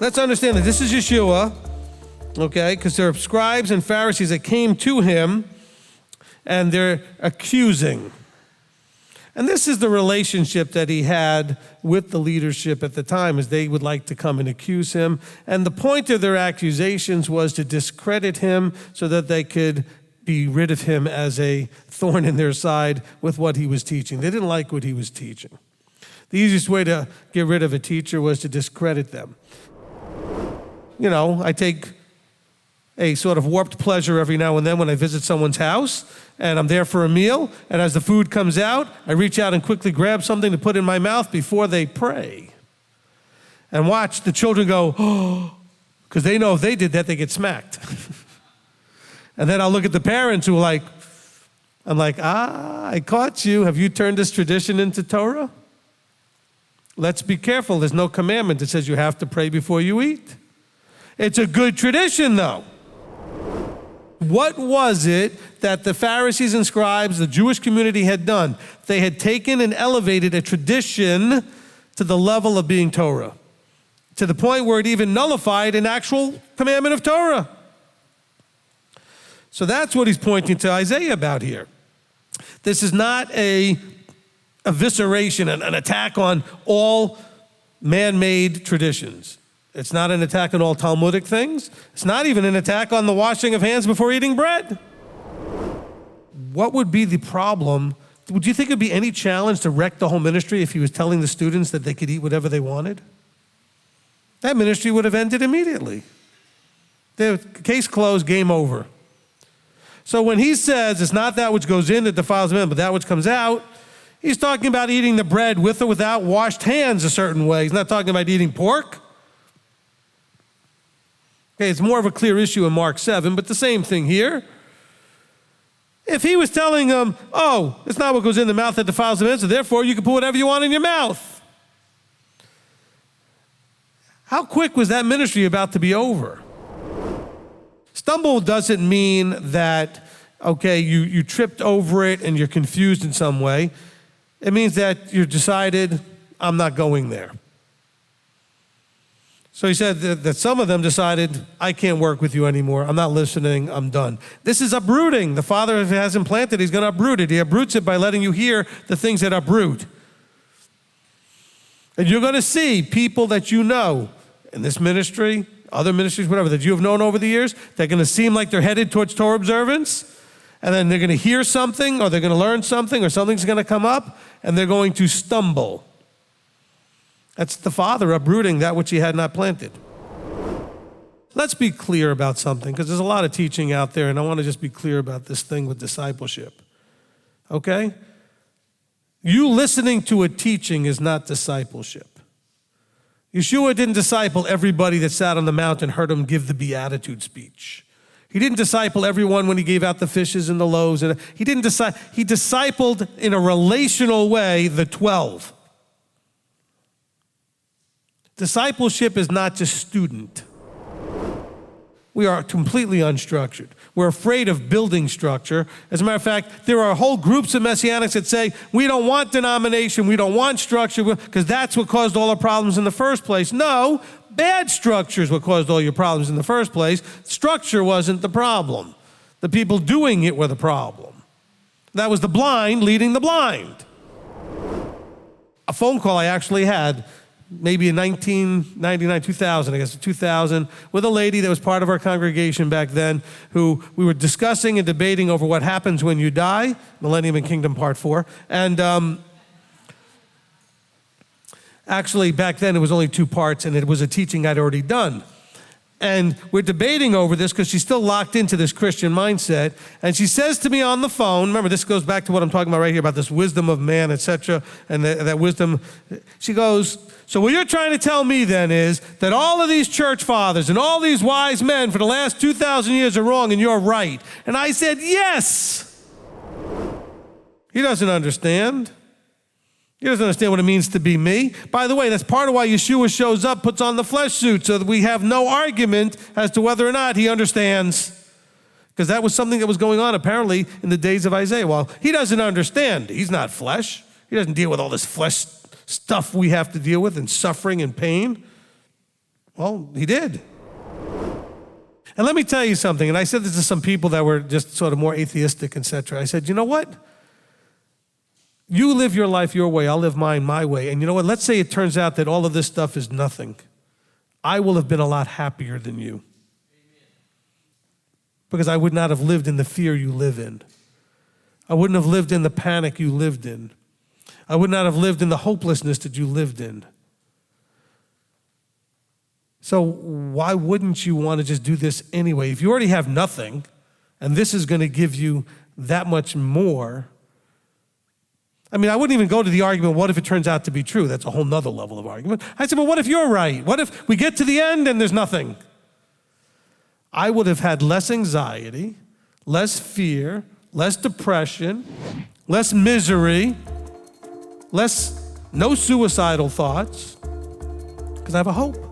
Let's understand that this is Yeshua, okay, because there are scribes and Pharisees that came to him and they're accusing. And this is the relationship that he had with the leadership at the time, as they would like to come and accuse him. And the point of their accusations was to discredit him so that they could be rid of him as a thorn in their side with what he was teaching. They didn't like what he was teaching. The easiest way to get rid of a teacher was to discredit them. You know, I take a sort of warped pleasure every now and then when I visit someone's house and I'm there for a meal, and as the food comes out, I reach out and quickly grab something to put in my mouth before they pray. And watch the children go, oh, because they know if they did that, they get smacked. And then I'll look at the parents who are like, I'm like, I caught you. Have you turned this tradition into Torah? Let's be careful. There's no commandment that says you have to pray before you eat. It's a good tradition, though. What was it that the Pharisees and scribes, the Jewish community, had done? They had taken and elevated a tradition to the level of being Torah, to the point where it even nullified an actual commandment of Torah. So that's what he's pointing to Isaiah about here. This is not a evisceration, an attack on all man-made traditions. It's not an attack on all Talmudic things. It's not even an attack on the washing of hands before eating bread. What would be the problem? Would you think it would be any challenge to wreck the whole ministry if he was telling the students that they could eat whatever they wanted? That ministry would have ended immediately. The case closed, game over. So when he says it's not that which goes in that defiles men, but that which comes out, he's talking about eating the bread with or without washed hands a certain way. He's not talking about eating pork. Okay, it's more of a clear issue in Mark 7, but the same thing here. If he was telling them, oh, it's not what goes in the mouth that defiles the man, so therefore you can put whatever you want in your mouth. How quick was that ministry about to be over? Stumble doesn't mean that, okay, you tripped over it and you're confused in some way. It means that you decided, I'm not going there. So he said that some of them decided, I can't work with you anymore. I'm not listening. I'm done. This is uprooting. The Father, if it hasn't planted, he's going to uproot it. He uproots it by letting you hear the things that uproot. And you're going to see people that you know in this ministry, other ministries, whatever, that you have known over the years, they're going to seem like they're headed towards Torah observance, and then they're going to hear something, or they're going to learn something, or something's going to come up, and they're going to stumble. That's the Father uprooting that which he had not planted. Let's be clear about something, because there's a lot of teaching out there, and I want to just be clear about this thing with discipleship. Okay? You listening to a teaching is not discipleship. Yeshua didn't disciple everybody that sat on the mountain and heard him give the beatitude speech. He didn't disciple everyone when he gave out the fishes and the loaves. He discipled in a relational way the 12. Discipleship is not just student. We are completely unstructured. We're afraid of building structure. As a matter of fact, there are whole groups of Messianics that say, we don't want denomination, we don't want structure, because that's what caused all our problems in the first place. No, bad structure is what caused all your problems in the first place. Structure wasn't the problem. The people doing it were the problem. That was the blind leading the blind. A phone call I actually had maybe in 1999, 2000, I guess 2000, with a lady that was part of our congregation back then, who we were discussing and debating over what happens when you die, Millennium and Kingdom Part 4. And actually back then it was only 2 parts, and it was a teaching I'd already done. And we're debating over this because she's still locked into this Christian mindset. And she says to me on the phone, remember this goes back to what I'm talking about right here about this wisdom of man, etc. And that wisdom. She goes, so what you're trying to tell me then is that all of these church fathers and all these wise men for the last 2,000 years are wrong and you're right. And I said, yes. He doesn't understand. He doesn't understand what it means to be me. By the way, that's part of why Yeshua shows up, puts on the flesh suit, so that we have no argument as to whether or not he understands. Because that was something that was going on apparently in the days of Isaiah. Well, he doesn't understand. He's not flesh. He doesn't deal with all this flesh stuff we have to deal with and suffering and pain. Well, he did. And let me tell you something, and I said this to some people that were just sort of more atheistic, etc. I said, you know what? You live your life your way, I'll live mine my way. And you know what? Let's say it turns out that all of this stuff is nothing. I will have been a lot happier than you. Because I would not have lived in the fear you live in. I wouldn't have lived in the panic you lived in. I would not have lived in the hopelessness that you lived in. So why wouldn't you want to just do this anyway? If you already have nothing, and this is going to give you that much more. I mean, I wouldn't even go to the argument, what if it turns out to be true? That's a whole nother level of argument. I said, well, what if you're right? What if we get to the end and there's nothing? I would have had less anxiety, less fear, less depression, less misery, no suicidal thoughts, because I have a hope.